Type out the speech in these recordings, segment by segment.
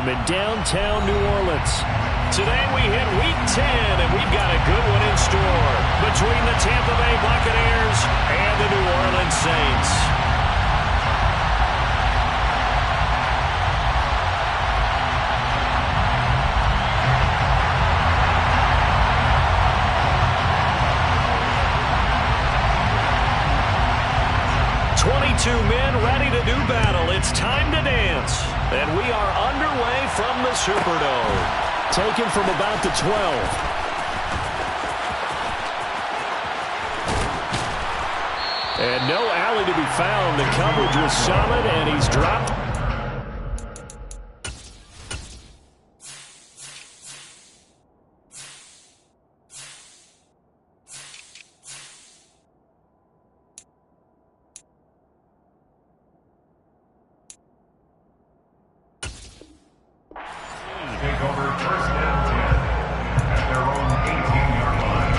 in downtown New Orleans. Today we hit Week 10, and we've got a good one in store between the Tampa Bay Buccaneers and the New Orleans Saints. Men ready to do battle. It's time to dance. And we are underway from the Superdome. Taken from about the 12. And no alley to be found. The coverage was solid, and he's dropped. Take over first and 10 at their own 18-yard line.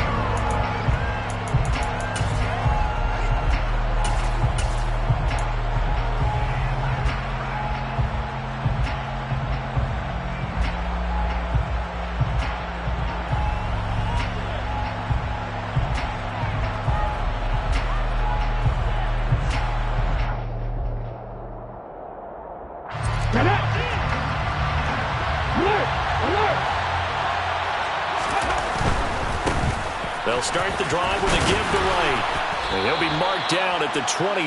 They'll start the drive with a give to right. And he'll be marked down at the 26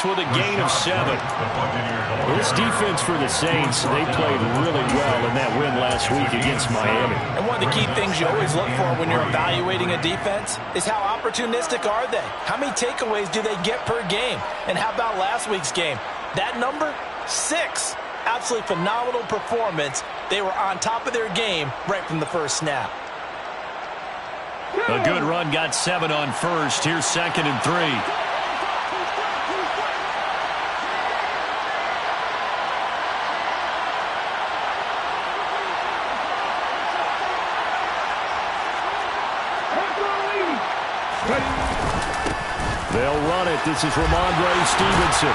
with a gain of 7. This defense for the Saints, they played really well in that win last week against Miami. And one of the key things you always look for when you're evaluating a defense is how opportunistic are they? How many takeaways do they get per game? And how about last week's game? That number, 6. Absolutely phenomenal performance. They were on top of their game right from the first snap. A good run got 7 on first. Here's 2nd and 3. They'll run it. This is Ramondre Stevenson.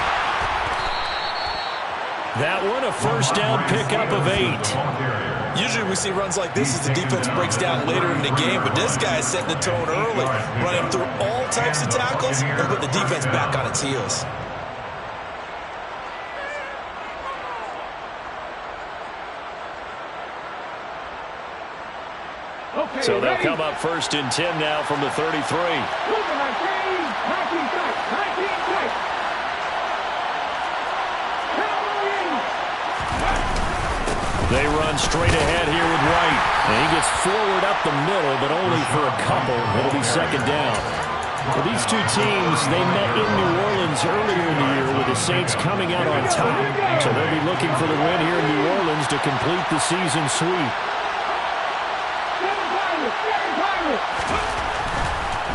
That one, a first down pickup of 8. Usually we see runs like this as the defense breaks down later in the game, but this guy is setting the tone early, running through all types of tackles and put the defense back on its heels. So they'll come up first and 10 now from the 33. They run straight ahead here with White. And he gets forward up the middle, but only for a couple. It'll be 2nd down. Well, these two teams, they met in New Orleans earlier in the year with the Saints coming out on top. So they'll be looking for the win here in New Orleans to complete the season sweep.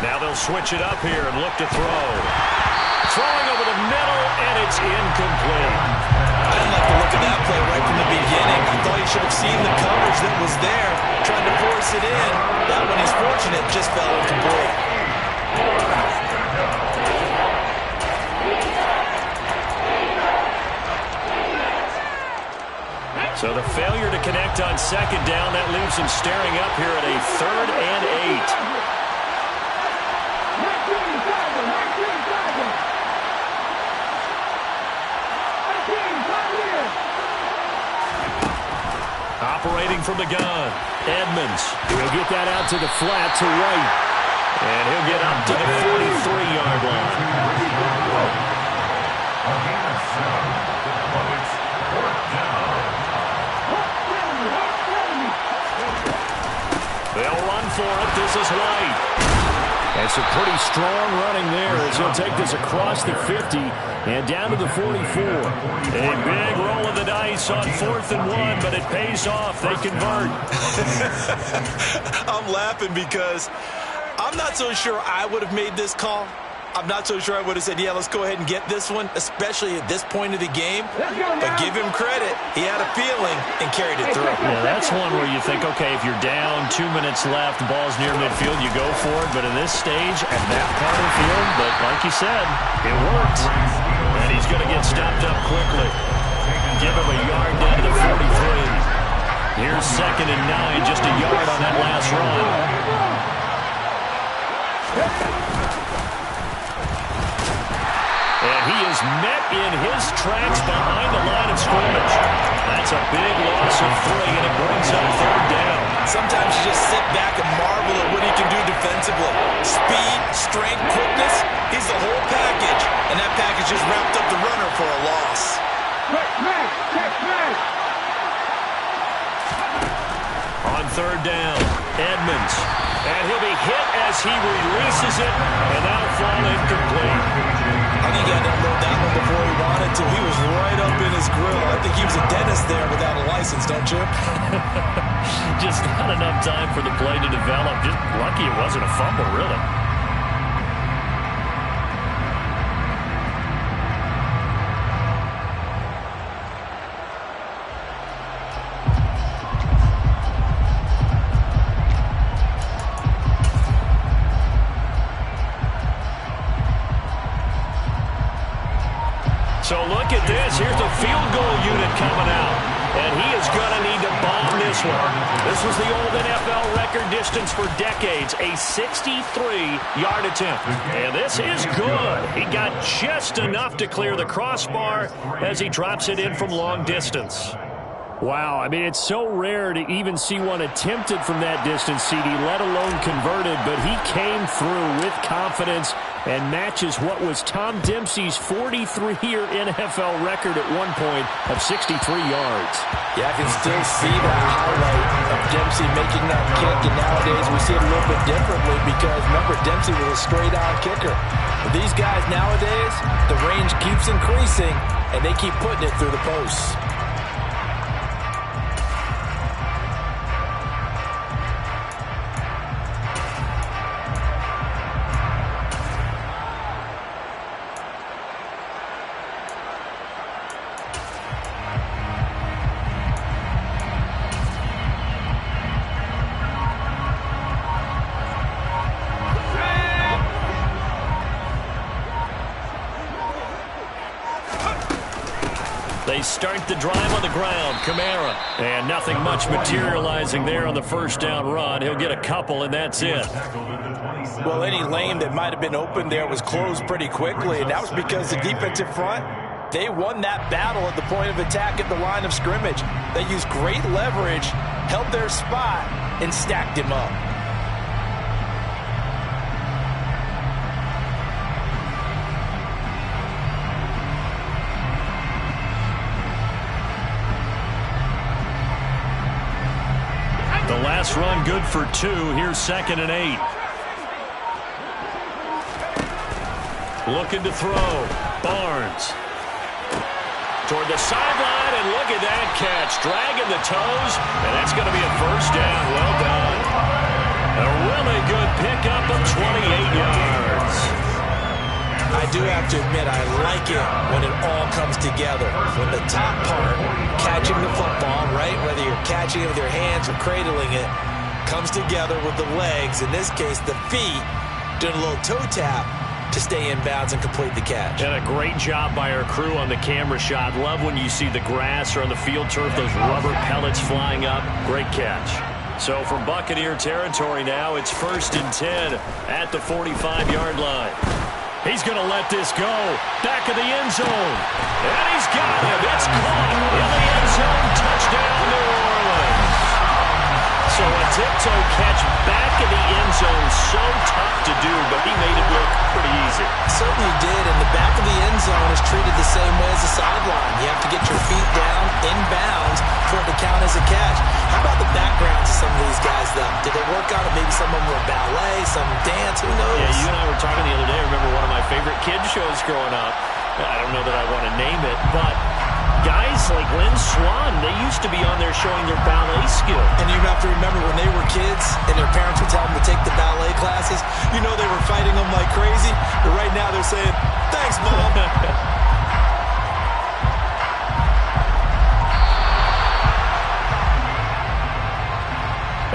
Now they'll switch it up here and look to throw. Throwing over the middle, and it's incomplete. I didn't like the look of that play right from the beginning. I thought he should have seen the coverage that was there, trying to force it in. That one, he's fortunate, just fell incomplete. So the failure to connect on 2nd down, that leaves him staring up here at a 3rd and 8. Operating from the gun, Edmonds. He'll get that out to the flat to White. And he'll get up to the 43-yard line. They'll run for it. This is White. And some pretty strong running there as he'll take this across the 50 and down to the 44. A big roll of the dice on 4th and 1, but it pays off. They convert. I'm laughing because I'm not so sure I would have made this call. I'm not so sure I would have said, yeah, let's go ahead and get this one, especially at this point of the game. But give him credit. He had a feeling and carried it through. Yeah, that's one where you think, okay, if you're down, 2 minutes left, the ball's near midfield, you go for it. But in this stage, at that part of the field, but like you said, it worked. And he's going to get stopped up quickly. Give him a yard down to the 43. 2nd and 9, just a yard on that last run. And he is met in his tracks behind the line of scrimmage. That's a big loss of 3, and it brings up 3rd down. Sometimes you just sit back and marvel at what he can do defensively. Speed, strength, quickness, he's the whole package. And that package just wrapped up the runner for a loss. On 3rd down, Edmonds. And he'll be hit as he releases it, and that'll fall incomplete. I think he had to unload that one before he wanted to. He was right up in his grill. I think he was a dentist there without a license, don't you? Just not enough time for the play to develop. Just lucky it wasn't a fumble, really. So look at this. Here's the field goal unit coming out. And he is going to need to bomb this one. This was the old NFL record distance for decades, a 63-yard attempt. And this is good. He got just enough to clear the crossbar as he drops it in from long distance. Wow, I mean, it's so rare to even see one attempted from that distance, CD, let alone converted, but he came through with confidence and matches what was Tom Dempsey's 43-year NFL record at one point of 63 yards. Yeah, I can still see that highlight of Dempsey making that kick, and nowadays we see it a little bit differently because, remember, Dempsey was a straight-on kicker. But these guys nowadays, the range keeps increasing, and they keep putting it through the posts. They start the drive on the ground. Kamara. And nothing much materializing there on the first down run. He'll get a couple, and that's it. Well, any lane that might have been open there was closed pretty quickly, and that was because the defensive front, they won that battle at the point of attack at the line of scrimmage. They used great leverage, held their spot, and stacked him up. The last run good for 2. Here's 2nd and 8. Looking to throw. Barnes. Toward the sideline, and look at that catch. Dragging the toes, and that's going to be a first down. Well done. A really good pickup of 28 yards. I do have to admit, I like it when it all comes together. When the top part, catching the football, right, whether you're catching it with your hands or cradling it, comes together with the legs, in this case the feet, doing a little toe tap to stay in bounds and complete the catch. And a great job by our crew on the camera shot. Love when you see the grass or on the field turf, those rubber pellets flying up. Great catch. So from Buccaneer territory now, it's 1st and 10 at the 45-yard line. He's going to let this go. Back of the end zone. And he's got him. It's caught in the end zone. Touchdown, New Orleans. So a tiptoe catch back in the end zone. So tough to do, but he made it look pretty easy. Certainly did, and the back of the end zone is treated the same way as the sideline. You have to get your feet down in bounds for it to count as a catch. How about the backgrounds of some of these guys, though? Did they work on it? Maybe some of them were ballet, some dance, who knows? Yeah, you and I were talking the other day. I remember one of my favorite kids shows growing up. I don't know that I want to name it, but guys like Lynn Swan, they used to be on there showing their ballet skill. And you have to remember when they were kids and their parents would tell them to take the ballet classes, you know they were fighting them like crazy. But right now they're saying, thanks, Mom.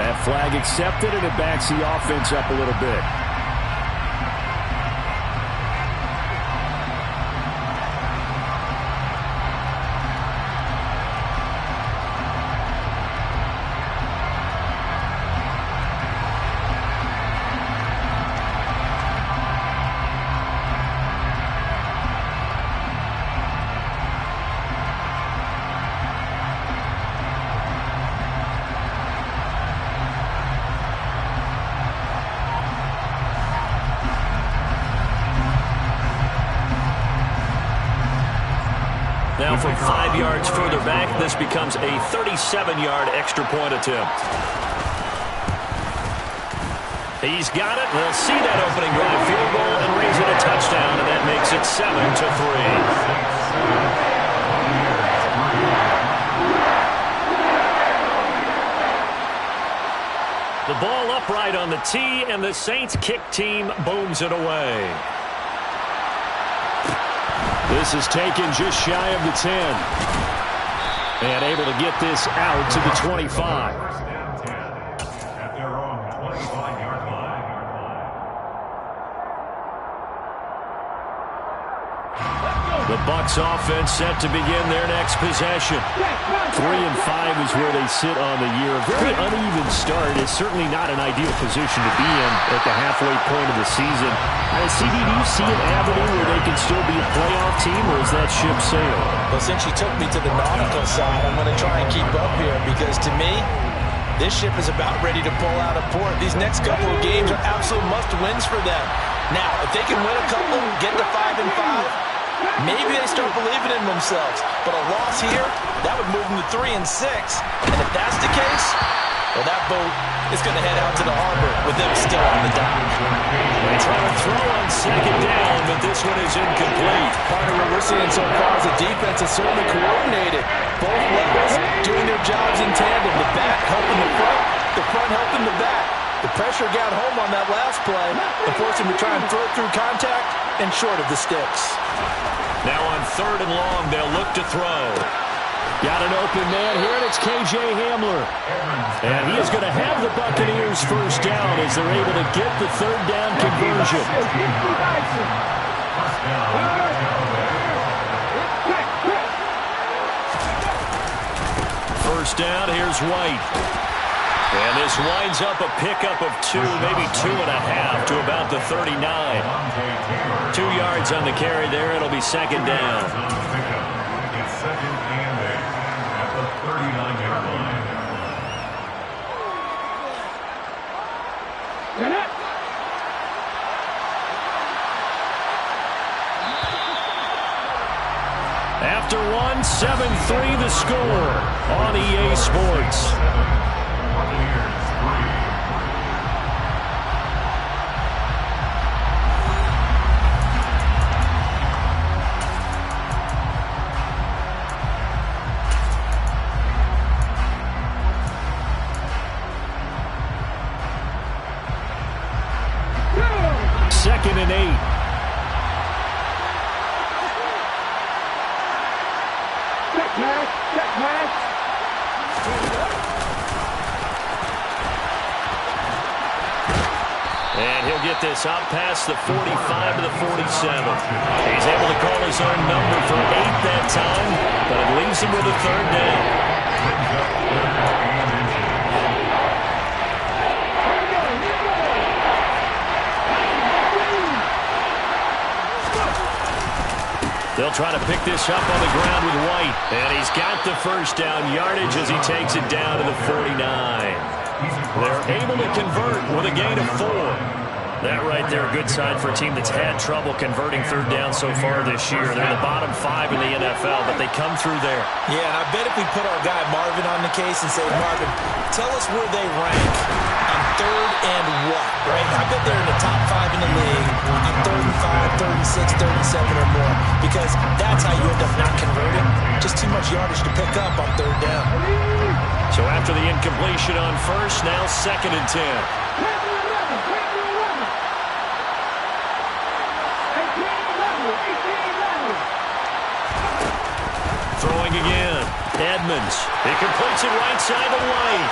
That flag accepted, and it backs the offense up a little bit. from 5 yards further back. This becomes a 37-yard extra point attempt. He's got it. They'll see that opening drive field goal and raise it a touchdown, and that makes it 7-3. The ball upright on the tee, and the Saints kick team booms it away. This is taken just shy of the 10. And able to get this out to the 25. First down 10 at their own 25-yard line. The Bucs offense set to begin their next possession. 3-5 is where they sit on the year. A very uneven start is certainly not an ideal position to be in at the halfway point of the season. CD, do you see an avenue where they can still be a playoff team, or is that ship sailed? Well, since you took me to the nautical side, I'm going to try and keep up here because to me, this ship is about ready to pull out of port. These next couple of games are absolute must-wins for them. Now, if they can win a couple, get to 5-5, maybe they start believing in themselves. But a loss here, that would move them to 3-6. And if that's the case, well, that boat is going to head out to the harbor with them still on the dock. They try to throw on second down, but this one is incomplete. Part of what we're seeing so far is the defense is certainly coordinated. Both levels doing their jobs in tandem. The back helping the front helping the back. The pressure got home on that last play and forced him to try and throw through contact and short of the sticks. Now on 3rd and long, they'll look to throw. Got an open man here, and it's K.J. Hamler. And he is going to have the Buccaneers first down as they're able to get the 3rd down conversion. First down, here's White. And this winds up a pickup of 2, maybe 2.5 to about the 39. 2 yards on the carry there. It'll be second down. It's second and 8 at the 39-yard line. After 7-3 the score on EA Sports. Second and 8. And he'll get this out past the 45 to the 47. He's able to call his own number for 8 that time, but it leaves him with a 3rd down. They'll try to pick this up on the ground with White. And he's got the first down yardage as he takes it down to the 49. They're able to convert with a gain of 4. That right there, a good sign for a team that's had trouble converting 3rd down so far this year. They're in the bottom 5 in the NFL, but they come through there. Yeah, and I bet if we put our guy Marvin on the case and say, Marvin, tell us where they rank on 3rd and what, right? I bet they're in the top 5 in the league on 3rd and 5, 3rd and 6, 3rd and 7 or more, because that's how you end up not converting. Just too much yardage to pick up on 3rd down. So after the incompletion on 1st, now 2nd and 10. Throwing again. Edmonds. He completes it right side to White.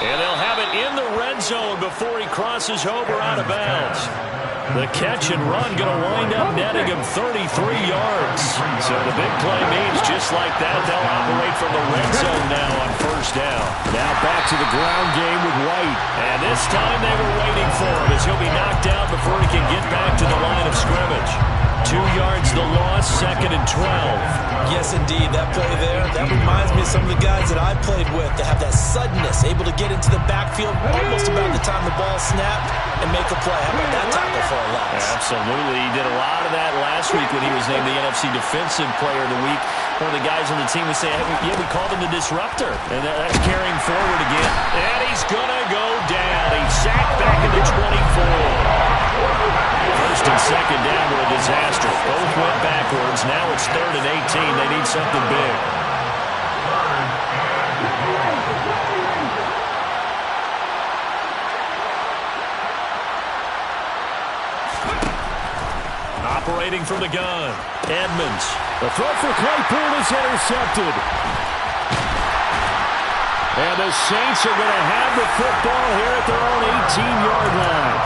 And they'll have it in the red zone before he crosses over out of bounds. The catch and run going to wind up netting him 33 yards. So the big play means just like that, they'll operate from the red zone now on 1st down. Now back to the ground game with White. And this time they were waiting for him as he'll be knocked down before he can get back to the line of scrimmage. 2 yards the loss, 2nd and 12. Yes, indeed. That play there, that reminds me of you some of the guys that I played with that have that suddenness, able to get into the backfield almost about the time the ball snapped and make a play. How about that tackle for a loss? Absolutely. He did a lot of that last week when he was named the NFC Defensive Player of the Week. One of the guys on the team would say, yeah, we called him the disruptor. And that's carrying forward again. And he's going to go down. He's sacked back at the 24. First and second down were a disaster. Both went backwards. Now it's 3rd and 18. They need something big. Operating from the gun, Edmonds. The throw for Claypool is intercepted. And the Saints are going to have the football here at their own 18-yard line.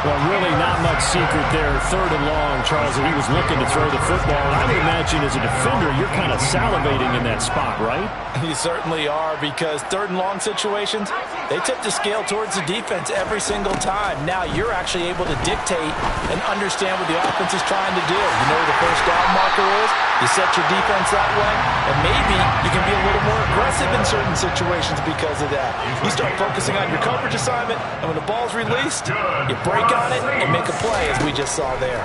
Well, really not much secret there. 3rd and long, Charles, that he was looking to throw the football. I would imagine as a defender, you're kind of salivating in that spot, right? You certainly are, because 3rd and long situations, they tip the scale towards the defense every single time. Now you're actually able to dictate and understand what the offense is trying to do. You know where the first down marker is. You set your defense that way, and maybe you can be a little more aggressive in certain situations because of that. You start focusing on your coverage assignment, and when the ball's released, you break on it and make a play, as we just saw there.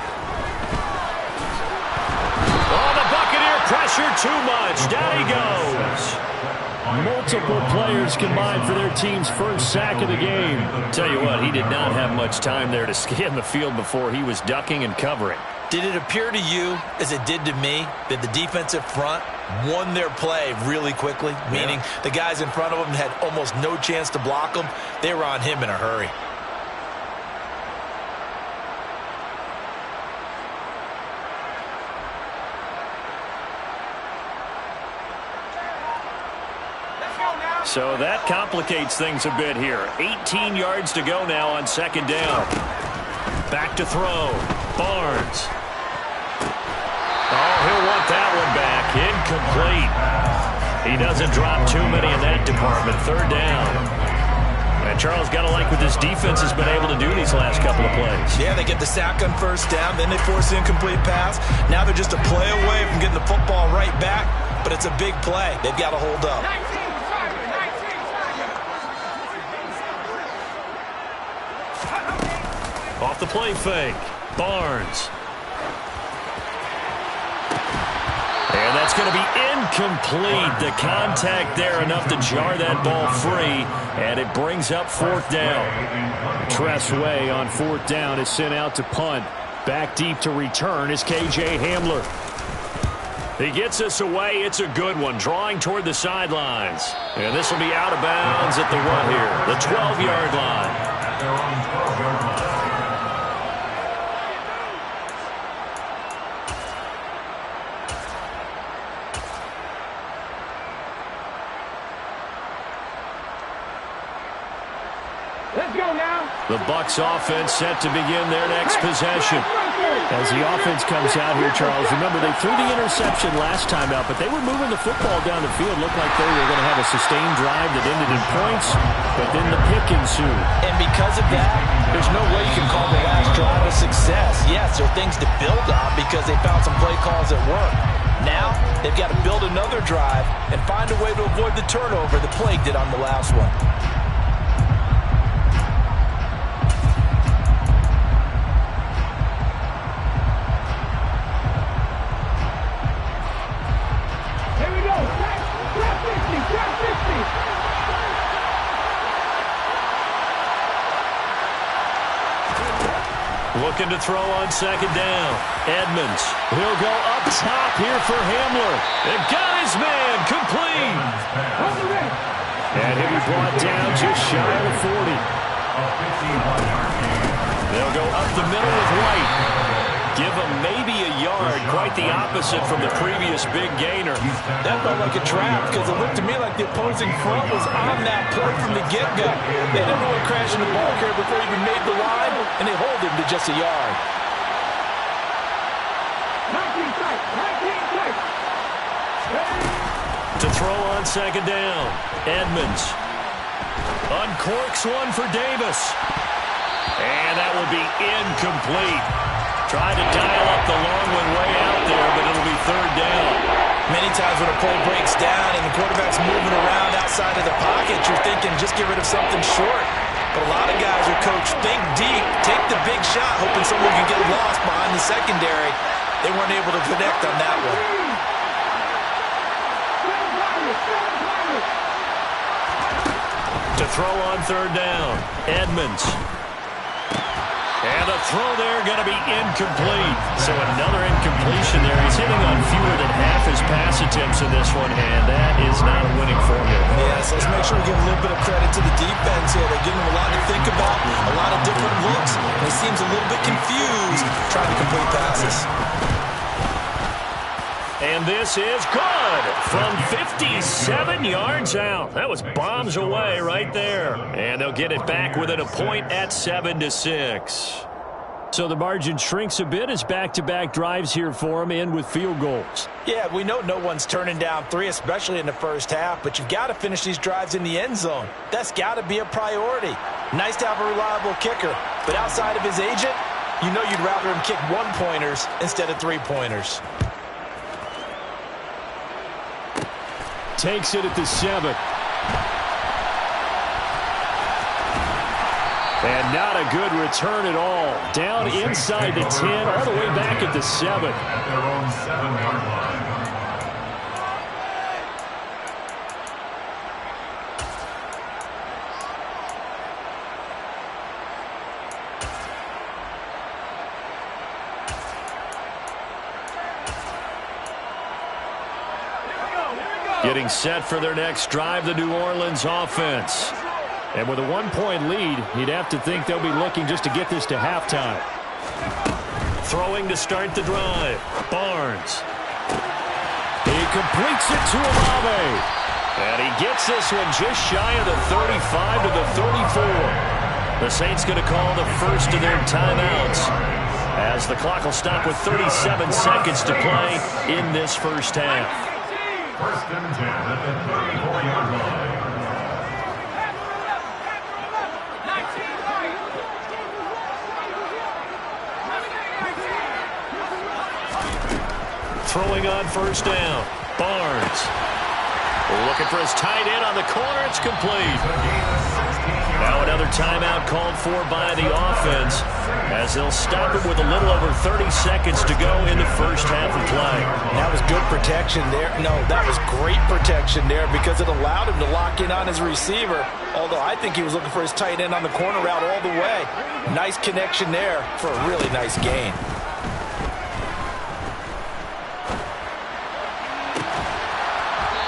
Oh, the Buccaneer pressure too much. Down he goes. Multiple players combined for their team's first sack of the game. Tell you what, he did not have much time there to scan the field before he was ducking and covering. Did it appear to you, as it did to me, that the defensive front won their play really quickly? Meaning the guys in front of them had almost no chance to block them. They were on him in a hurry. So that complicates things a bit here. 18 yards to go now on 2nd down. Back to throw. Barnes. Oh, he'll want that one back. Incomplete. He doesn't drop too many in that department. 3rd down. And Charles, got to like what this defense has been able to do these last couple of plays. Yeah, they get the sack on 1st down, then they force the incomplete pass. Now they're just a play away from getting the football right back, but it's a big play. They've got to hold up. Off the play fake. Barnes. And that's going to be incomplete. The contact there enough to jar that ball free. And it brings up 4th down. Tressway on 4th down is sent out to punt. Back deep to return is K.J. Hamler. He gets us away. It's a good one. Drawing toward the sidelines. And this will be out of bounds at the what here? The 12-yard line. Let's go now. The Bucs offense set to begin their next possession. As the offense comes out here, Charles, remember they threw the interception last time out, but they were moving the football down the field. Looked like they were going to have a sustained drive that ended in points, but then the pick ensued. And because of that, there's no way you can call the last drive a success. Yes, there are things to build on because they found some play calls that work. Now, they've got to build another drive and find a way to avoid the turnover that plagued it on the last one. Looking to throw on 2nd down. Edmonds. He'll go up top here for Hamler. And got his man complete. And he'll be brought down just shy of the 40. They'll go up the middle with White. Give him maybe a yard. Quite the opposite from the previous big gainer. That felt like a trap because it looked to me like the opposing front was on that play from the get-go. They didn't want to crash in the ball carrier before he even made the line, and they hold him to just a yard. To throw on 2nd down. Edmonds. Uncorks one for Davis. And that will be incomplete. Tried to dial up the long one way out there, but it'll be 3rd down. Many times when a play breaks down and the quarterback's moving around outside of the pocket, you're thinking just get rid of something short. But a lot of guys are coached, think deep, take the big shot, hoping someone can get lost behind the secondary. They weren't able to connect on that one. To throw on third down, Edmonds. And the throw there going to be incomplete. So another incompletion there. He's hitting on fewer than half his pass attempts in this one, and that is not a winning formula. Yeah, so let's make sure we give a little bit of credit to the defense here. They're giving him a lot to think about, a lot of different looks. And he seems a little bit confused trying to complete passes. And this is good from 57 yards out. That was bombs away right there. And they'll get it back within a point at 7-6. So the margin shrinks a bit as back-to-back drives here for him, end with field goals. Yeah, we know no one's turning down 3, especially in the first half, but you've got to finish these drives in the end zone. That's got to be a priority. Nice to have a reliable kicker, but outside of his agent, you know you'd rather him kick 1-pointers instead of 3-pointers. Takes it at the 7. And not a good return at all. Down inside the 10, all the way back at the 7. At their own 7-yard line. Getting set for their next drive, the New Orleans offense. And with a 1-point lead, you'd have to think they'll be looking just to get this to halftime. Throwing to start the drive, Barnes. He completes it to Olave. And he gets this one just shy of the 35 to the 34. The Saints going to call the first of their timeouts, as the clock will stop with 37 seconds to play in this first half. First and 10 at the 34-yard line. Throwing on first down, Barnes. Looking for his tight end on the corner. It's complete. Now another timeout called for by the offense, as they'll stop it with a little over 30 seconds to go in the first half of play. That was good protection there. No, that was great protection there because it allowed him to lock in on his receiver, although I think he was looking for his tight end on the corner route all the way. Nice connection there for a really nice gain.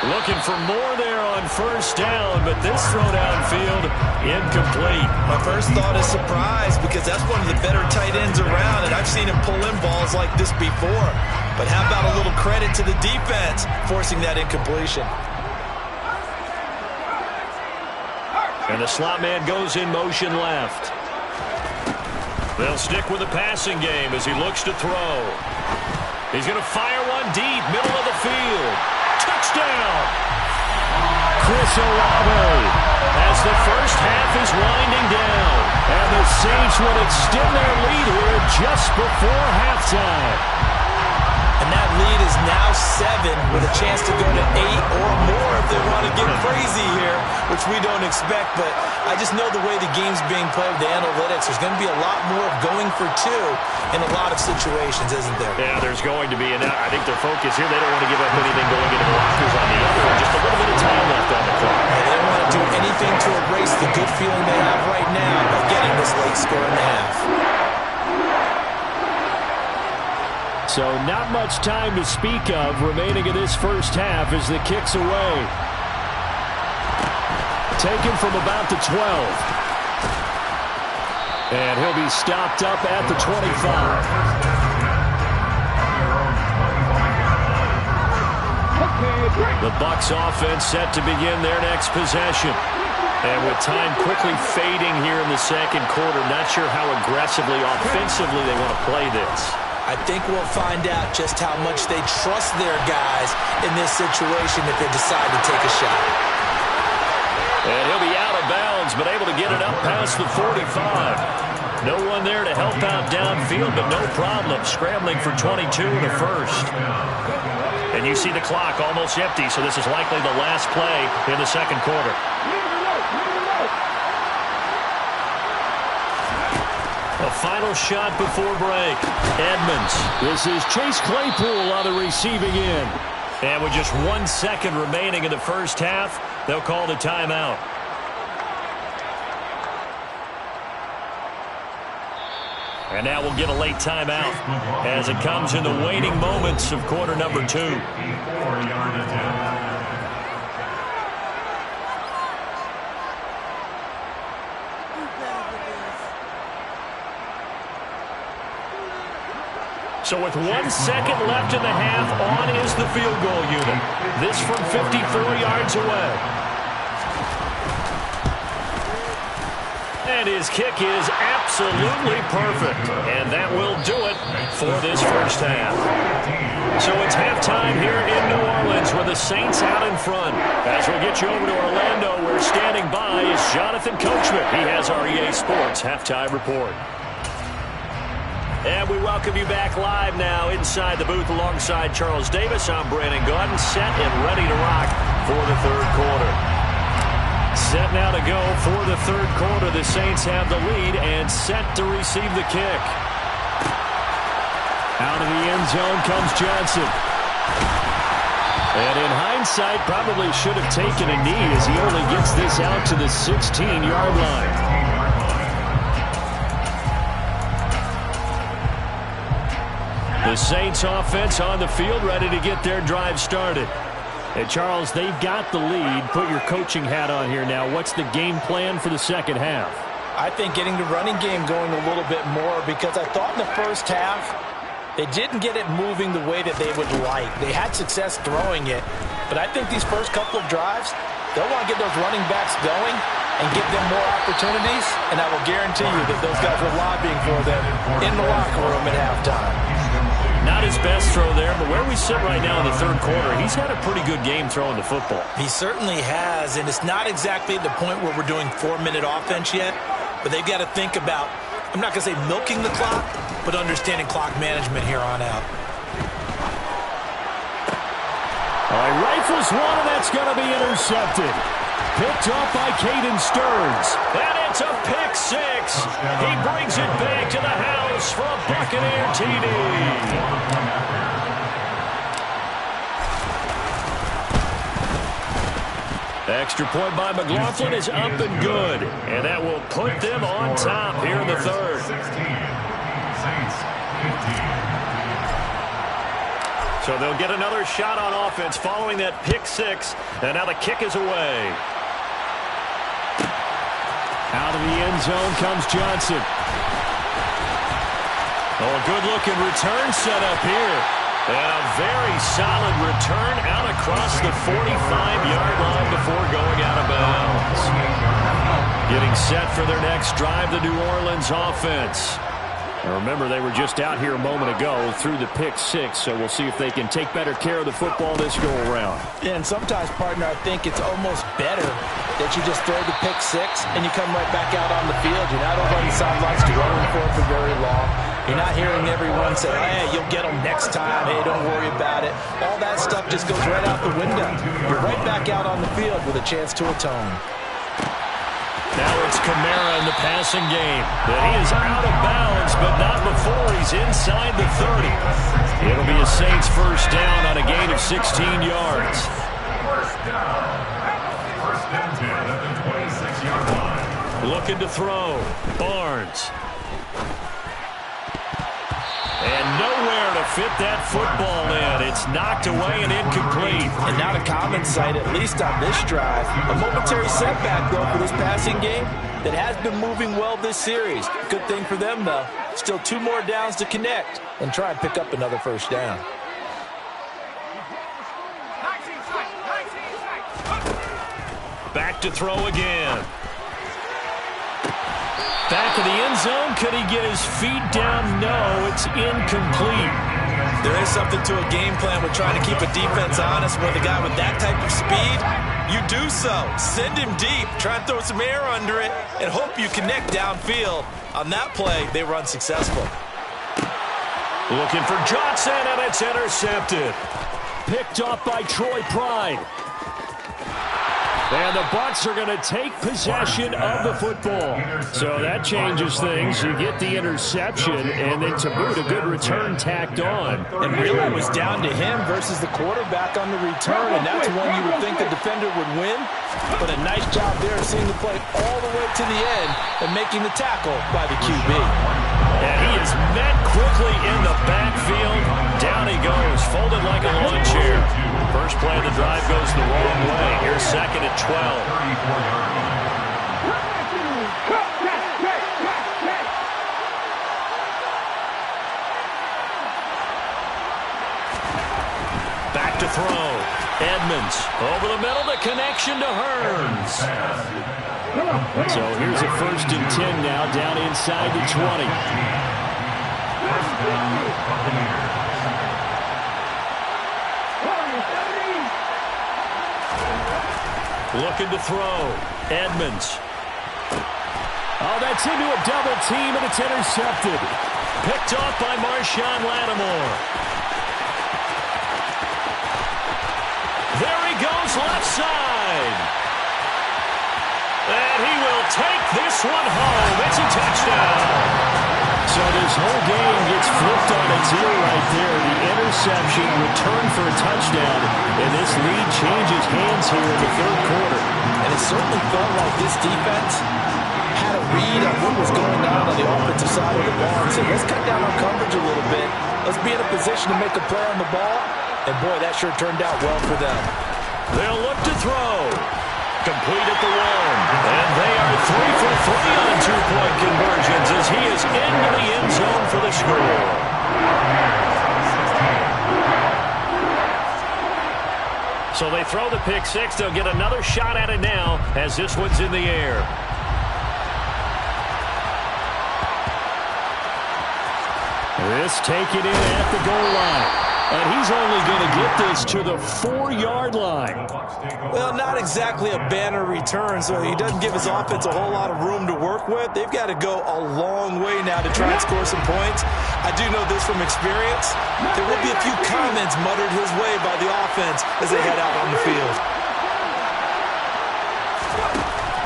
Looking for more there on first down, but this throw downfield incomplete. My first thought is surprise because that's one of the better tight ends around, and I've seen him pull in balls like this before. But how about a little credit to the defense forcing that incompletion? And the slot man goes in motion left. They'll stick with the passing game as he looks to throw. He's going to fire one deep, middle of the field. Touchdown! Chris Olave, As the first half is winding down. and the Saints will extend their lead here just before halftime. And that lead is now 7 with a chance to go to 8 or more if they want to get crazy here, which we don't expect. But I just know the way the game's being played with the analytics, there's going to be a lot more going for 2 in a lot of situations, isn't there? Yeah, there's going to be. And I think their focus here, they don't want to give up anything going into the lockers on the other one. Just a little bit of time left on the clock. They don't want to do anything to erase the good feeling they have right now by getting this late score in the half. So not much time to speak of remaining in this first half as the kick's away. Taken from about the 12. And he'll be stopped up at the 25. The Bucs offense set to begin their next possession. And with time quickly fading here in the second quarter, not sure how aggressively, offensively they want to play this. I think we'll find out just how much they trust their guys in this situation if they decide to take a shot. And he'll be out of bounds, but able to get it up past the 45. No one there to help out downfield, but no problem scrambling for 22 and a first. And you see the clock almost empty, so this is likely the last play in the second quarter. A final shot before break. Edmonds. This is Chase Claypool on the receiving end. And with just 1 second remaining in the first half, they'll call the timeout. And now we'll get a late timeout as it comes in the waning moments of quarter number 2. So with 1 second left in the half, on is the field goal unit. This from 54 yards away. And his kick is absolutely perfect. And that will do it for this first half. So it's halftime here in New Orleans with the Saints out in front. As we get you over to Orlando, where standing by is Jonathan Coachman. He has our EA Sports halftime report. And we welcome you back live now inside the booth alongside Charles Davis. I'm Brandon Gaudin, set and ready to rock for the third quarter. Set now to go for the third quarter. The Saints have the lead and set to receive the kick. Out of the end zone comes Johnson. And in hindsight, probably should have taken a knee as he only gets this out to the 16-yard line. The Saints offense on the field, ready to get their drive started. Hey, Charles, they've got the lead. Put your coaching hat on here now. What's the game plan for the second half? I think getting the running game going a little bit more, because I thought in the first half they didn't get it moving the way that they would like. They had success throwing it, but I think these first couple of drives, they'll want to get those running backs going and give them more opportunities, and I will guarantee you that those guys were lobbying for them in the locker room at halftime. Not his best throw there, but where we sit right now in the third quarter, he's had a pretty good game throwing the football. He certainly has, and it's not exactly the point where we're doing 4-minute offense yet, but they've got to think about, I'm not going to say milking the clock, but understanding clock management here on out. All right, rifles one, and that's going to be intercepted. Picked off by Caden Stearns. And it's a pick six. He brings it back to the house for a Buccaneer TD. Extra point by McLaughlin is up and good. And that will put them on top here in the third. 16, Saints 15. So they'll get another shot on offense following that pick six. And now the kick is away. Out of the end zone comes Johnson. Oh, a good-looking return set up here. And a very solid return out across the 45-yard line before going out of bounds. Getting set for their next drive, the New Orleans offense. Now remember, they were just out here a moment ago through the pick six, so we'll see if they can take better care of the football this go-around. Yeah, and sometimes, partner, I think it's almost better that you just throw the pick six and you come right back out on the field. You're not over on the sidelines dwelling for it for very long. You're not hearing everyone say, hey, you'll get them next time. Hey, don't worry about it. All that stuff just goes right out the window. You're right back out on the field with a chance to atone. Now it's Kamara in the passing game. But he is out of bounds, but not before he's inside the 30. It'll be a Saints first down on a gain of 16 yards. First down. First and 10 at the 26-yard line. Looking to throw. Barnes. And nowhere to fit that football in. It's knocked away and incomplete. And not a common sight, at least on this drive. A momentary setback, though, for this passing game that has been moving well this series. Good thing for them, though. Still 2 more downs to connect and try and pick up another first down. Back to throw again. Back of the end zone. Could he get his feet down? No, it's incomplete. There is something to a game plan with trying to keep a defense honest with a guy with that type of speed. You do so. Send him deep. Try and throw some air under it and hope you connect downfield. On that play, they were unsuccessful. Looking for Johnson, and it's intercepted. Picked off by Troy Pride. And the Bucs are going to take possession of the football. So that changes things. You get the interception, and then to boot, a good return tacked on. And really it was down to him versus the quarterback on the return, and that's one you would think the defender would win. But a nice job there of seeing the play all the way to the end and making the tackle by the QB. And he is met quickly in the backfield. Down he goes, folded like a lawn chair. First play of the drive goes the wrong way. Here's second and 12. Back to throw. Edmonds over the middle, the connection to Hearns. So here's a 1st and 10 now, down inside the 20. Looking to throw. Edmonds. Oh, that's into a double team, and it's intercepted. Picked off by Marshawn Lattimore. There he goes, left side. And he will take this one home. It's a touchdown. So this whole game gets flipped on its ear right there. The interception, return for a touchdown, and this lead changes hands here in the 3rd quarter. And it certainly felt like this defense had a read on what was going on the offensive side of the ball and said, let's cut down our coverage a little bit. Let's be in a position to make a play on the ball. And, boy, that sure turned out well for them. They'll look to throw. Complete at the 1. And they are 3 for 3 on 2-point conversions as he is into the end zone for the score. So they throw the pick 6. They'll get another shot at it now as this one's in the air. This taken in at the goal line. And he's only going to get this to the 4-yard line. Well, not exactly a banner return, so he doesn't give his offense a whole lot of room to work with. They've got to go a long way now to try and score some points. I do know this from experience. There will be a few comments muttered his way by the offense as they head out on the field.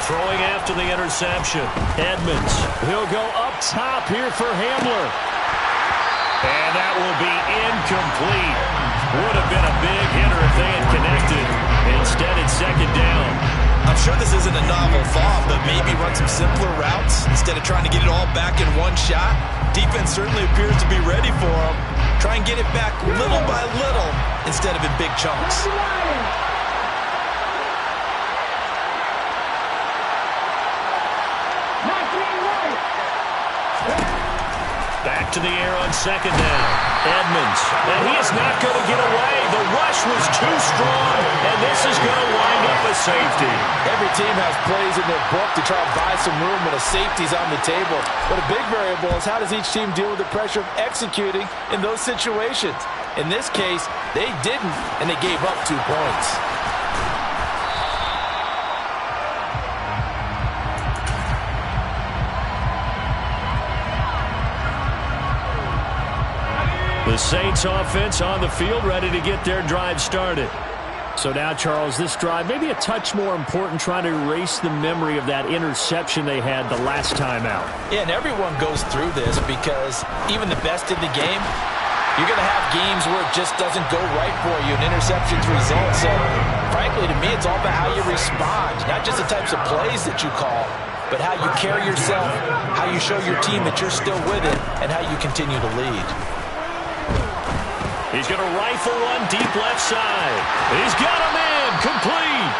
Throwing after the interception. Edmonds. He'll go up top here for Hamler. And that will be incomplete. Would have been a big hitter if they had connected. Instead, it's 2nd down. I'm sure this isn't a novel thought, but maybe run some simpler routes instead of trying to get it all back in one shot. Defense certainly appears to be ready for them. Try and get it back little by little instead of in big chunks. Back to the air on 2nd down. Edmonds. And he is not going to get away. The rush was too strong, and this is going to wind up a safety. Every team has plays in their book to try and buy some room when a safety's on the table. But a big variable is how does each team deal with the pressure of executing in those situations. In this case, they didn't, and they gave up 2 points. The Saints offense on the field, ready to get their drive started. So now, Charles, this drive maybe a touch more important, trying to erase the memory of that interception they had the last time out. Yeah, and everyone goes through this because even the best in the game, you're going to have games where it just doesn't go right for you, and interceptions result. So, frankly, to me, it's all about how you respond, not just the types of plays that you call, but how you carry yourself, how you show your team that you're still with it, and how you continue to lead. He's going to rifle one deep left side. He's got him in. Complete.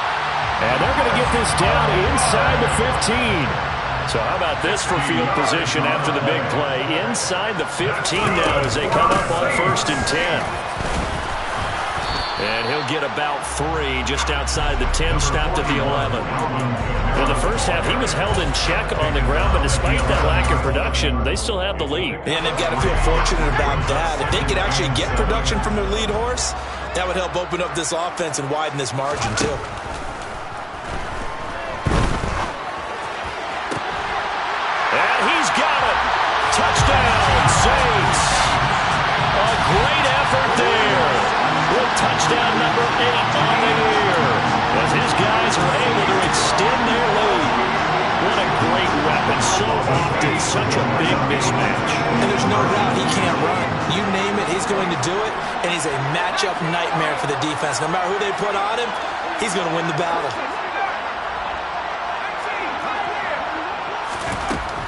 And they're going to get this down inside the 15. So how about this for field position after the big play? Inside the 15 now as they come up on 1st and 10. And he'll get about 3 just outside the 10, stopped at the 11. In the first half, he was held in check on the ground, but despite that lack of production, they still have the lead. And they've got to feel fortunate about that. If they could actually get production from their lead horse, that would help open up this offense and widen this margin, too. effort there. With touchdown number 8 on the year, as his guys are able to extend their lead. What a great weapon. So often, such a big mismatch. And there's no doubt he can't run. You name it, he's going to do it, and he's a matchup nightmare for the defense. No matter who they put on him, he's going to win the battle.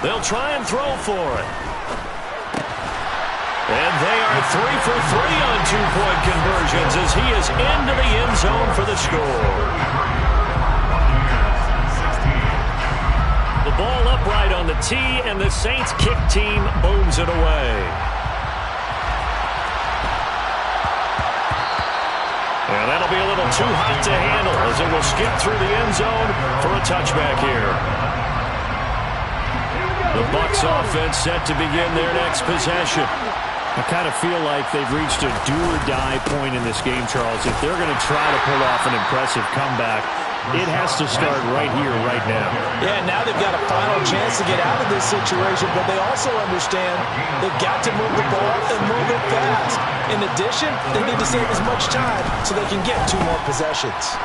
They'll try and throw for it. And they are 3 for 3 on two-point conversions as he is into the end zone for the score. The ball upright on the tee, and the Saints kick team booms it away. And that'll be a little too hot to handle as it will skip through the end zone for a touchback here. The Bucs offense set to begin their next possession. I kind of feel like they've reached a do-or-die point in this game, Charles. If they're going to try to pull off an impressive comeback, it has to start right here, right now. Yeah, now they've got a final chance to get out of this situation, but they also understand they've got to move the ball and move it fast. In addition, they need to save as much time so they can get 2 more possessions.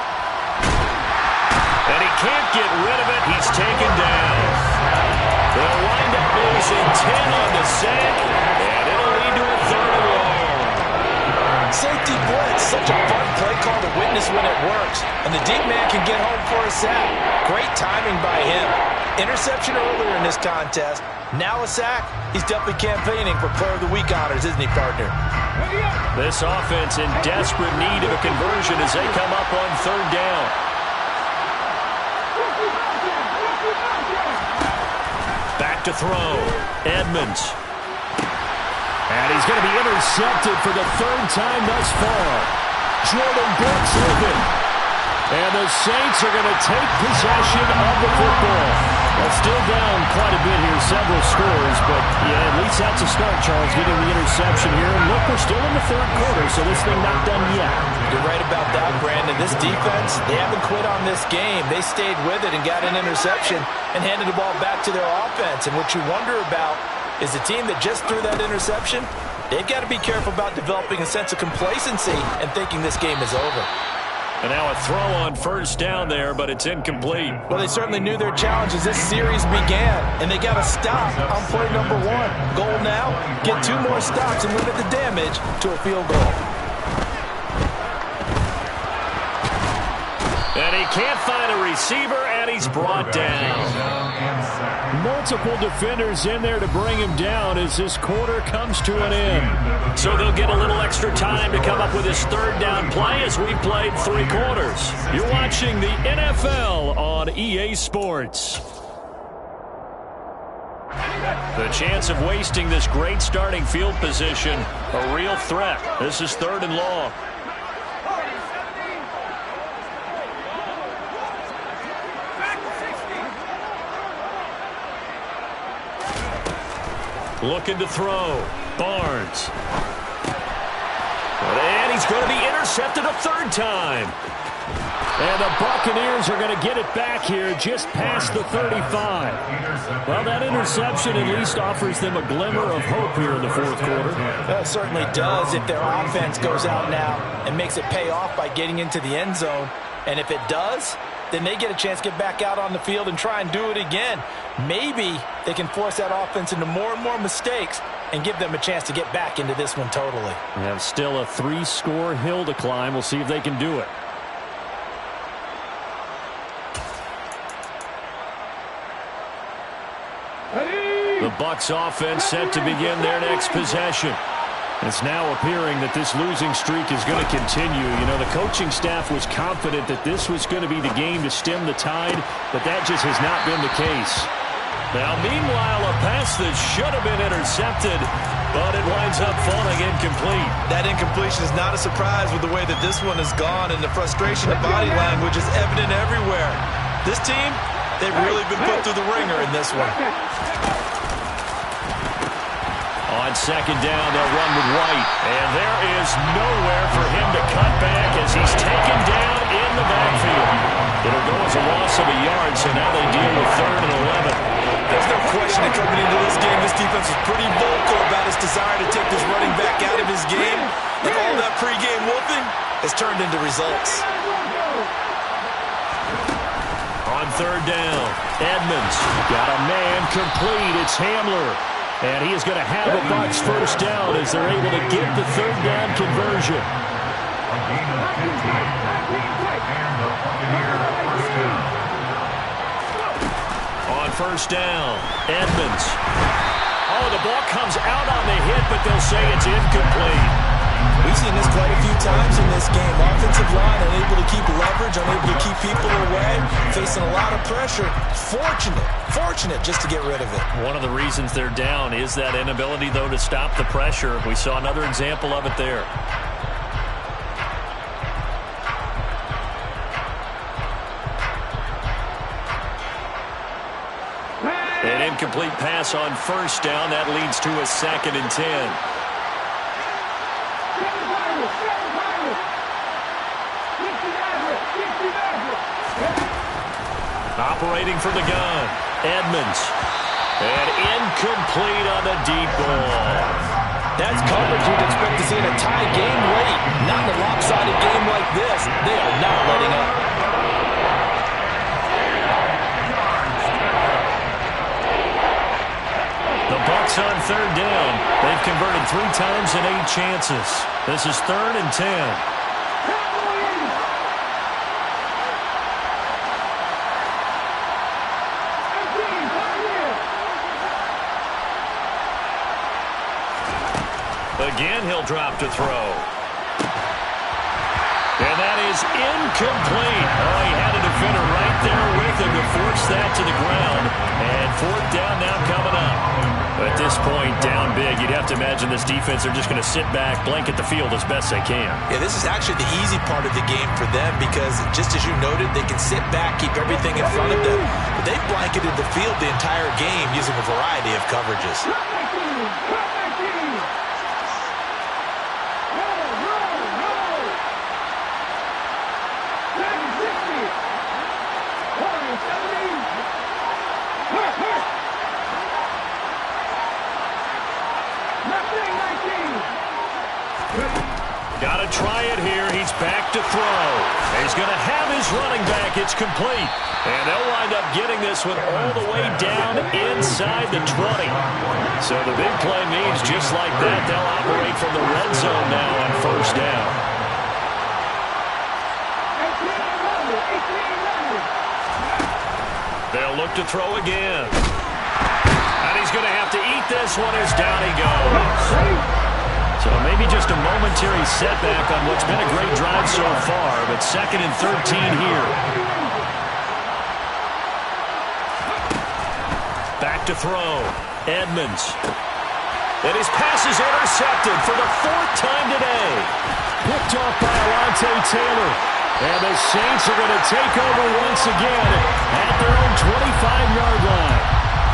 And he can't get rid of it. He's taken down. They'll wind up losing 10 on the sack, and it'll lead to a 3rd and long. Safety blitz, such a fun play call to witness when it works. And the deep man can get home for a sack. Great timing by him. Interception earlier in this contest. Now a sack. He's definitely campaigning for Player of the Week honors, isn't he, partner? This offense in desperate need of a conversion as they come up on 3rd down. Back to throw. Edmonds. And he's going to be intercepted for the 3rd time thus far. Jordan Brooks with it. And the Saints are going to take possession of the football. Well, still down quite a bit here, several scores, but yeah, at least that's a start, Charles, getting the interception here. And look, we're still in the 3rd quarter, so this thing not done yet. You're right about that, Brandon. This defense, they haven't quit on this game. They stayed with it and got an interception and handed the ball back to their offense. And what you wonder about is the team that just threw that interception, they've got to be careful about developing a sense of complacency and thinking this game is over. And now a throw on 1st down there, but it's incomplete. Well, they certainly knew their challenge as this series began, and they got to stop on play number 1. Goal now, get 2 more stops and limit the damage to a field goal. And he can't find a receiver, and he's brought down. Multiple defenders in there to bring him down as this quarter comes to an end. So they'll get a little extra time to come up with his 3rd down play as we've played 3 quarters. You're watching the NFL on EA Sports. The chance of wasting this great starting field position, a real threat. This is 3rd and long. Looking to throw. Barnes. And he's going to be intercepted a 3rd time. And the Buccaneers are going to get it back here just past the 35. Well, that interception at least offers them a glimmer of hope here in the 4th quarter. That certainly does if their offense goes out now and makes it pay off by getting into the end zone. And if it does, then they get a chance to get back out on the field and try and do it again. Maybe they can force that offense into more and more mistakes and give them a chance to get back into this one totally. We have still a 3-score hill to climb. We'll see if they can do it. The Bucs offense set to begin their next possession. It's now appearing that this losing streak is going to continue. You know, the coaching staff was confident that this was going to be the game to stem the tide, but that just has not been the case. Now, meanwhile, a pass that should have been intercepted, but it winds up falling incomplete. That incompletion is not a surprise with the way that this one has gone, and the frustration of body language is evident everywhere. This team, they've really been put through the ringer in this one. On 2nd down, they'll run with White. And there is nowhere for him to cut back as he's taken down in the backfield. It'll go as a loss of a yard, so now they deal with 3rd and 11. There's no question that coming into this game, this defense was pretty vocal about its desire to take this running back out of his game. And all that pregame whooping has turned into results. On third down, Edmonds got a man complete. It's Hamler. And he is going to have a Bucs first down as they're able to get the third down conversion. On first down, Edmonds. Oh, the ball comes out on the hit, but they'll say it's incomplete. We've seen this quite a few times in this game. Offensive line unable to keep leverage, unable to keep people away, facing a lot of pressure. Fortunate just to get rid of it. One of the reasons they're down is that inability, though, to stop the pressure. We saw another example of it there. An incomplete pass on first down. That leads to a 2nd and 10. Operating from the gun, Edmonds. And incomplete on the deep ball. That's coverage you'd expect to see in a tie game late. Not in a lopsided game like this. They are not letting up. The Bucs on third down. They've converted 3 times in 8 chances. This is 3rd and 10. Again, he'll drop to throw. And that is incomplete. Oh, he had a defender right there with him to force that to the ground. And 4th down now coming up. At this point, down big, you'd have to imagine this defense are just going to sit back, blanket the field as best they can. Yeah, this is actually the easy part of the game for them because, just as you noted, they can sit back, keep everything in front of them. But they've blanketed the field the entire game using a variety of coverages. Got to try it here. He's back to throw. He's going to have his running back. It's complete. And they'll wind up getting this one all the way down inside the 20. So the big play means just like that, they'll operate from the red zone now on first down. They'll look to throw again. And he's going to have to eat this one as down he goes. So maybe just a momentary setback on what's been a great drive so far, but 2nd and 13 here. Back to throw. Edmonds. And his pass is intercepted for the 4th time today. Picked off by Alontae Taylor. And the Saints are going to take over once again at their own 25-yard line.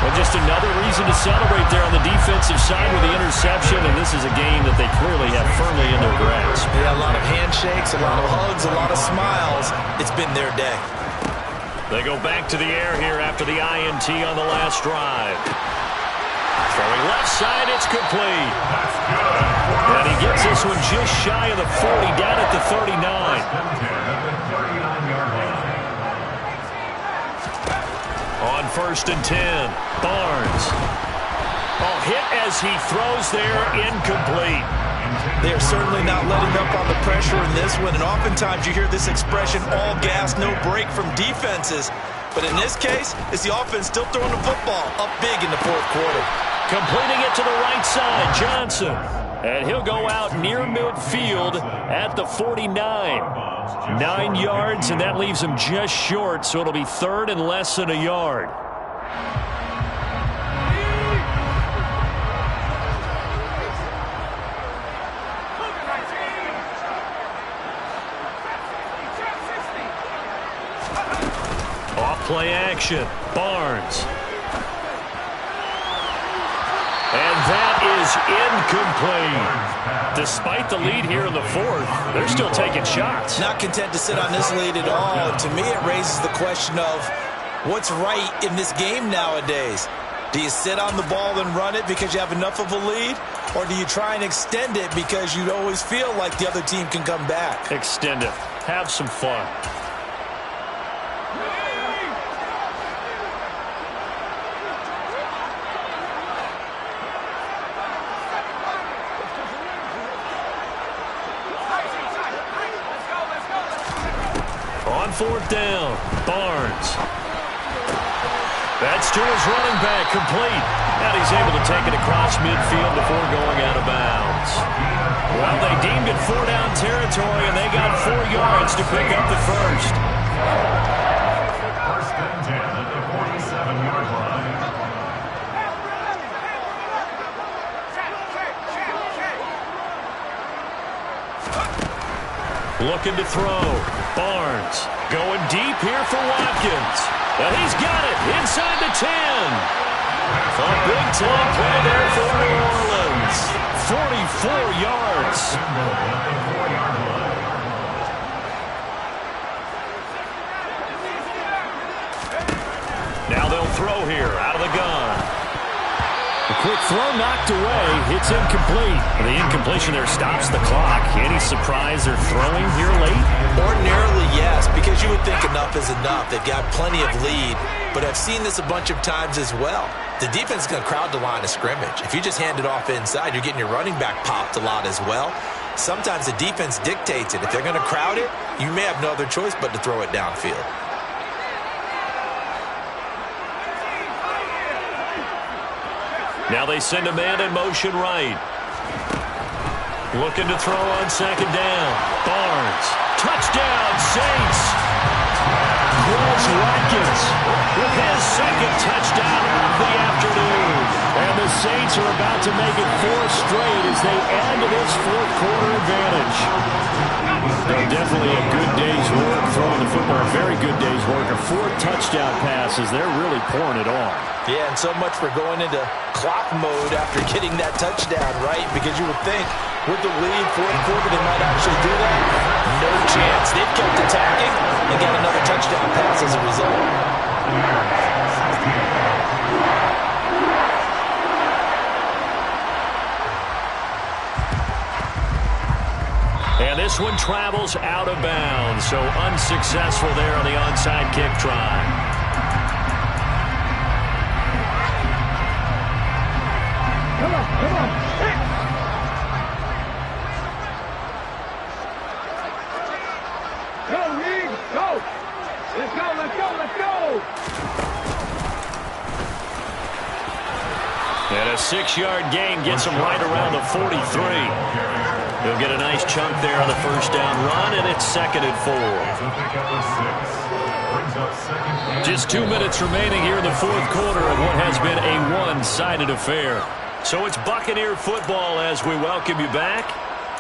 Well, just another reason to celebrate there on the defensive side with the interception, and this is a game that they clearly have firmly in their grasp. Yeah, a lot of handshakes, a lot of hugs, a lot of smiles. It's been their day. They go back to the air here after the INT on the last drive. Throwing left side, it's complete. And he gets this one just shy of the 40, down at the 39. On 1st and 10, Barnes. Oh, hit as he throws there, incomplete. They are certainly not letting up on the pressure in this one, and oftentimes you hear this expression, all gas, no break from defenses. But in this case, it's the offense still throwing the football up big in the 4th quarter. Completing it to the right side, Johnson. And he'll go out near midfield at the 49. 9 yards, and that leaves him just short, so it'll be 3rd and less than a yard. Off play action, Barnes. And that is incomplete. Despite the lead here in the 4th, they're still taking shots. Not content to sit on this lead at all. And to me, it raises the question of what's right in this game nowadays. Do you sit on the ball and run it because you have enough of a lead? Or do you try and extend it because you always feel like the other team can come back? Extend it. Have some fun. On fourth down, Barnes. That's to his running back, complete. And he's able to take it across midfield before going out of bounds. Well, they deemed it 4-down territory, and they got 4 yards to pick up the first. First and 10 at the 47-yard line. Looking to throw. Barnes going deep here for Watkins. And he's got it inside the 10. A big-time play there for New Orleans. 44 yards. Now they'll throw here out of the gun. A quick throw knocked away. It's incomplete. The incompletion there stops the clock. Any surprise they're throwing here late? Ordinarily, yes, because you would think enough is enough. They've got plenty of lead, but I've seen this a bunch of times as well. The defense is going to crowd the line of scrimmage. If you just hand it off inside, you're getting your running back popped a lot as well. Sometimes the defense dictates it. If they're going to crowd it, you may have no other choice but to throw it downfield. Now they send a man in motion right. Looking to throw on second down. Barnes. Touchdown, Saints. Chris Watkins With his second touchdown of the afternoon. and the Saints are about to make it 4 straight as they add to this fourth-quarter advantage. Definitely a good day's work throwing the football. A very good day's work. 4 touchdown passes. They're really pouring it on. Yeah, and so much for going into clock mode after getting that touchdown, right? Because you would think with the lead, fourth quarter, they might actually do that. No chance. They've kept attacking and got another touchdown pass as a result. And this one travels out of bounds, so unsuccessful there on the onside kick try. Come on. Go, Reed, go. Let's go. And a 6-yard gain gets him right around the 43. He'll get a nice chunk there on the first down run, and it's 2nd and 4. Just 2 minutes remaining here in the fourth quarter of what has been a one-sided affair. So it's Buccaneer football as we welcome you back.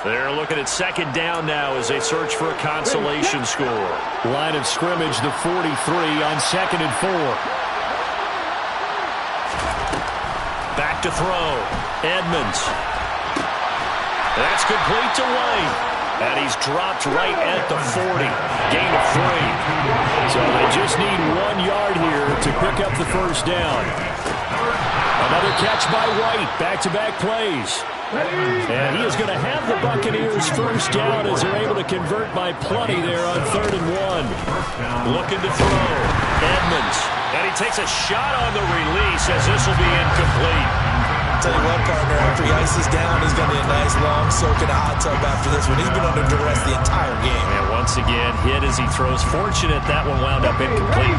They're looking at second down now as they search for a consolation score. Line of scrimmage, the 43 on 2nd and 4. Back to throw. Edmonds. That's complete to White. And he's dropped right at the 40. Gain of 3. So they just need 1 yard here to pick up the first down. Another catch by White. Back-to-back plays. And he is going to have the Buccaneers first down as they're able to convert by plenty there on 3rd and 1. Looking to throw. Edmonds. And he takes a shot on the release as this will be incomplete. Tell you what, partner, after he ices down, he's going to need a nice long soak in a hot tub after this one. He's been under duress the entire game. And once again, hit as he throws. Fortunate that one wound up incomplete.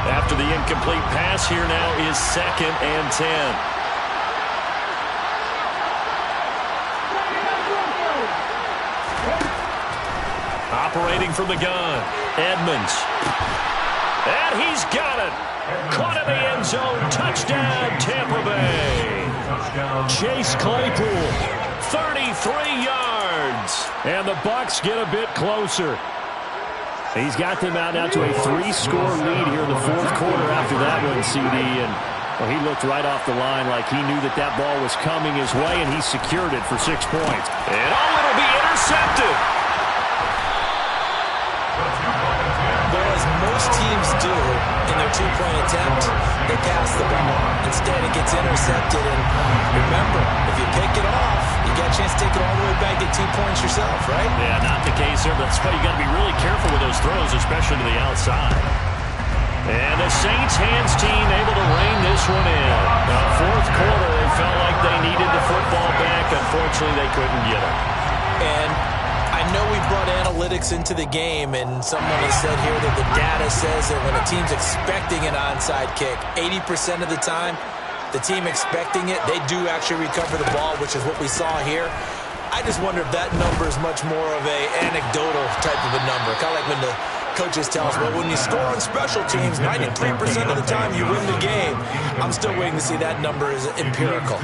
After the incomplete pass, here now is 2nd and 10. Operating from the gun, Edmonds. And he's got it. Caught in the end zone. Touchdown, Tampa Bay. Chase Claypool. 33 yards. And the Bucs get a bit closer. He's got them out now to a 3-score lead here in the fourth quarter after that one, CD. And well, he looked right off the line like he knew that that ball was coming his way, and he secured it for 6 points. And it'll be intercepted. Well, as most teams do in their two-point attempt, they pass the ball. Instead, it gets intercepted. And remember, if you pick it off, you got a chance to take it all the way back, get 2 points yourself, right? Yeah, not the case there, but that's why you got to be really careful with those throws, especially to the outside. And the Saints hands team able to rein this one in. Now, fourth quarter, they felt like they needed the football back. Unfortunately, they couldn't get it. And I know we brought analytics into the game, and someone has said here that the data says that when a team's expecting an onside kick, 80% of the time, the team expecting it, they do actually recover the ball, which is what we saw here. I just wonder if that number is much more of a anecdotal type of a number. Kind of like when the coaches tell us, well, when you score on special teams, 93% of the time you win the game. I'm still waiting to see that number is empirical.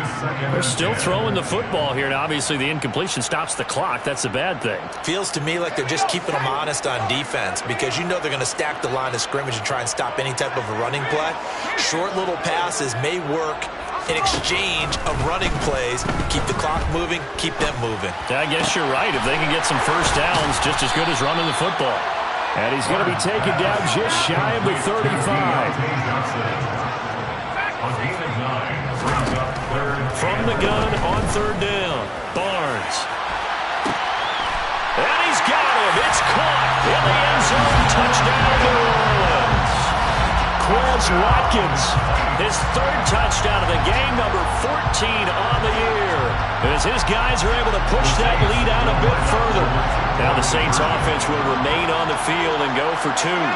They're still throwing the football here, and obviously the incompletion stops the clock. That's a bad thing. Feels to me like they're just keeping them honest on defense because you know they're going to stack the line of scrimmage and try and stop any type of a running play. Short little passes may work in exchange of running plays. Keep the clock moving, keep them moving. I guess you're right. If they can get some first downs, just as good as running the football. And he's going to be taken down just shy of the 35. From the gun on third down, Barnes. And he's got him. It's caught in the end zone. Touchdown, New Orleans. Quez Watkins, his third touchdown of the game, number 14 on the year, as his guys are able to push that lead out a bit further. Now the Saints offense will remain on the field and go for two.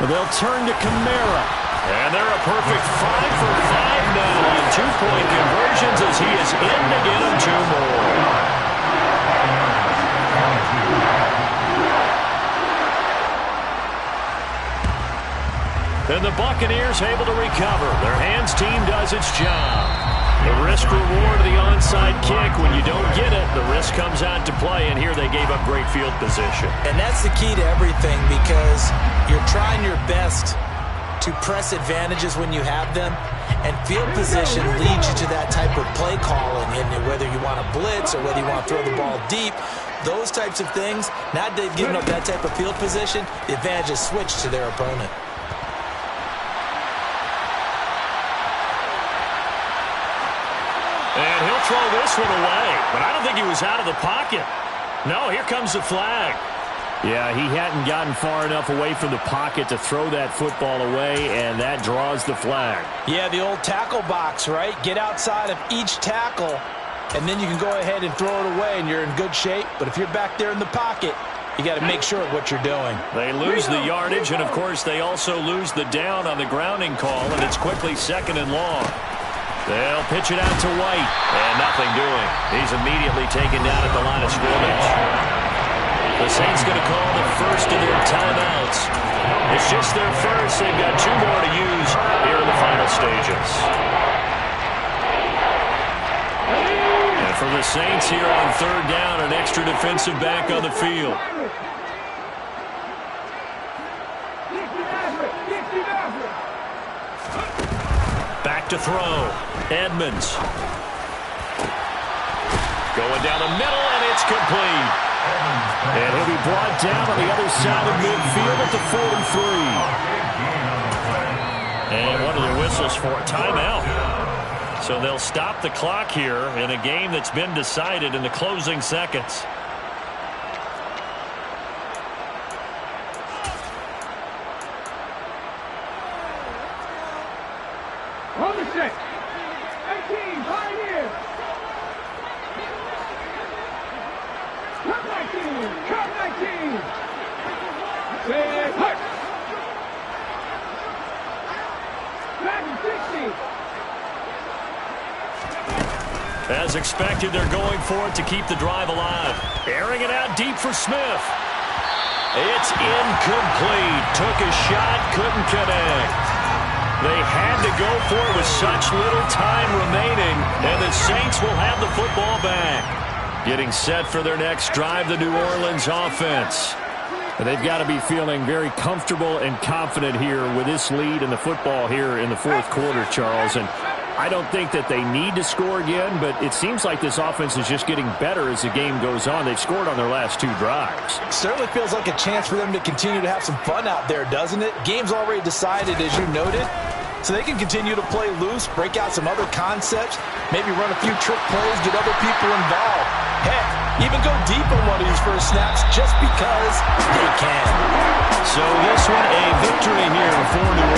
They'll turn to Kamara. And they're a perfect 5 for 5 now on 2-point conversions as he is in to get them 2 more. And the Buccaneers able to recover. Their hands team does its job. The risk reward of the onside kick. When you don't get it, the risk comes out to play, and here they gave up great field position. And that's the key to everything because you're trying your best to press advantages when you have them, and field position leads you to that type of play calling, and whether you want to blitz or whether you want to throw the ball deep, those types of things, now they've given up that type of field position, the advantage is switched to their opponent. And he'll throw this one away, but I don't think he was out of the pocket. No, here comes the flag. Yeah, he hadn't gotten far enough away from the pocket to throw that football away, and that draws the flag. Yeah, the old tackle box, right? Get outside of each tackle, and then you can go ahead and throw it away, and you're in good shape. But if you're back there in the pocket, you got to make sure of what you're doing. They lose the yardage, and, of course, they also lose the down on the grounding call, and it's quickly 2nd and long. They'll pitch it out to White, and nothing doing. He's immediately taken down at the line of scrimmage. The Saints going to call the first of their timeouts. It's just their first. They've got 2 more to use here in the final stages. And for the Saints here on third down, an extra defensive back on the field. Back to throw. Edmonds. Going down the middle, and it's complete. And he'll be brought down on the other side of midfield at the 43. And what are the whistles for? Timeout. So they'll stop the clock here in a game that's been decided in the closing seconds. On the check. 18, Pioneers. Come 19, come 19. Say hut. Back 60. As expected, they're going for it to keep the drive alive. Airing it out deep for Smith. It's incomplete. Took a shot, couldn't connect. They had to go for it with such little time remaining, and the Saints will have the football back. Getting set for their next drive, the New Orleans offense. And they've got to be feeling very comfortable and confident here with this lead in the football here in the fourth quarter, Charles. And I don't think that they need to score again, but it seems like this offense is just getting better as the game goes on. They've scored on their last 2 drives. Certainly feels like a chance for them to continue to have some fun out there, doesn't it? Game's already decided, as you noted, so they can continue to play loose, break out some other concepts, maybe run a few trick plays, get other people involved. Heck, even go deep on one of these first snaps just because they can. So this one a victory here for New Orleans.